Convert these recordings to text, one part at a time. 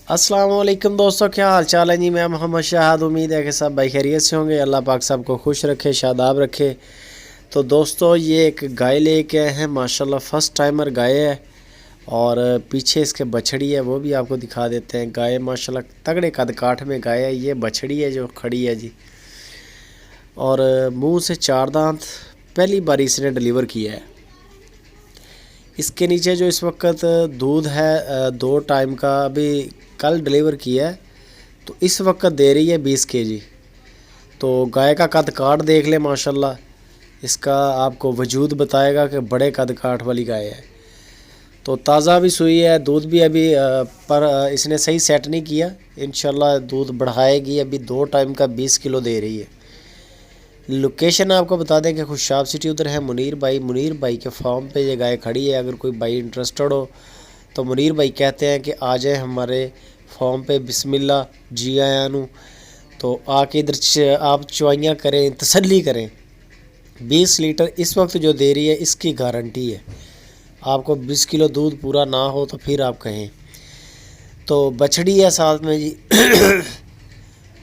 अस्सलाम वालेकुम दोस्तों, क्या हाल चाल है जी। मैं मोहम्मद शाहद। उम्मीद है कि सब भाई खैरियत से होंगे। अल्लाह पाक सबको खुश रखे, शादाब रखे। तो दोस्तों ये एक गाय लेके आए हैं, माशाल्लाह फ़र्स्ट टाइमर गाय है। और पीछे इसके बछड़ी है, वो भी आपको दिखा देते हैं। गाय माशाल्लाह तगड़े कद काठ में गाय है। ये बछड़ी है जो खड़ी है जी। और मुंह से 4 दांत, पहली बार इसने डिलीवर किया है। इसके नीचे जो इस वक्त दूध है 2 टाइम का, अभी कल डिलीवर किया है, तो इस वक्त दे रही है 20 केजी। तो गाय का कद काठ देख ले माशाल्लाह, इसका आपको वजूद बताएगा कि बड़े कद काठ वाली गाय है। तो ताज़ा भी सुई है, दूध भी अभी पर इसने सही सेट नहीं किया। इंशाल्लाह दूध बढ़ाएगी। अभी 2 टाइम का 20 किलो दे रही है। लोकेशन आपको बता दें कि खुशाब सिटी उधर है मुनीर भाई के फार्म पे ये गाय खड़ी है। अगर कोई भाई इंटरेस्टेड हो तो मुनीर भाई कहते हैं कि आ जाए हमारे फार्म पे, बिस्मिल्लाह जी आया नू। तो आके इधर आप चुवाइयाँ करें, तसल्ली करें। 20 लीटर इस वक्त जो दे रही है इसकी गारंटी है। आपको 20 किलो दूध पूरा ना हो तो फिर आप कहें। तो बछड़ी है साथ में जी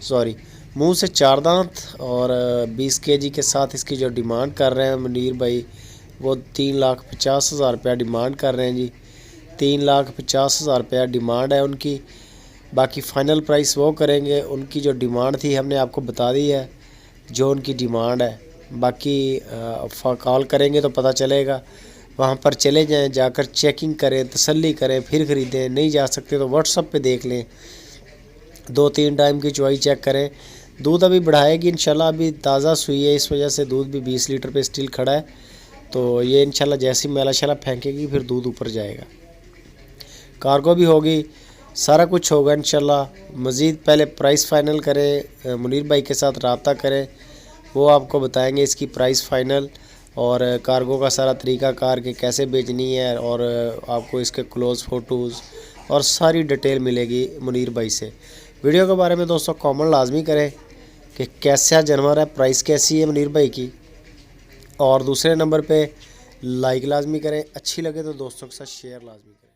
सॉरी, मुंह से 4 दांत और 20 केजी के साथ। इसकी जो डिमांड कर रहे हैं मुनीर भाई, वो 3,50,000 रुपया डिमांड कर रहे हैं जी। 3,50,000 रुपया डिमांड है उनकी। बाकी फ़ाइनल प्राइस वो करेंगे। उनकी जो डिमांड थी हमने आपको बता दी है, जो उनकी डिमांड है। बाकी कॉल करेंगे तो पता चलेगा। वहाँ पर चले जाएं, जाकर चेकिंग करें, तसल्ली करें, फिर ख़रीदें। नहीं जा सकते तो व्हाट्सअप पे देख लें, 2-3 टाइम की चुवाई चेक करें। दूध अभी बढ़ाएगी इंशाल्लाह। अभी ताज़ा सुई है, इस वजह से दूध भी 20 लीटर पे स्टील खड़ा है। तो ये इंशाल्लाह जैसी मैला शैला फेंकेगी फिर दूध ऊपर जाएगा। कार्गो भी होगी, सारा कुछ होगा इंशाल्लाह। मज़ीद पहले प्राइस फ़ाइनल करें, मुनीर भाई के साथ रब्ता करें, वो आपको बताएंगे इसकी प्राइस फ़ाइनल और कार्गो का सारा तरीका कार के कैसे बेचनी है। और आपको इसके क्लोज़ फ़ोटोज़ और सारी डिटेल मिलेगी मुनीर भाई से। वीडियो के बारे में दोस्तों कमेंट लाजमी करें कि कैसा जानवर है, प्राइस कैसी है मुनीर भाई की। और दूसरे नंबर पे लाइक लाजमी करें, अच्छी लगे तो दोस्तों के साथ शेयर लाजमी करें।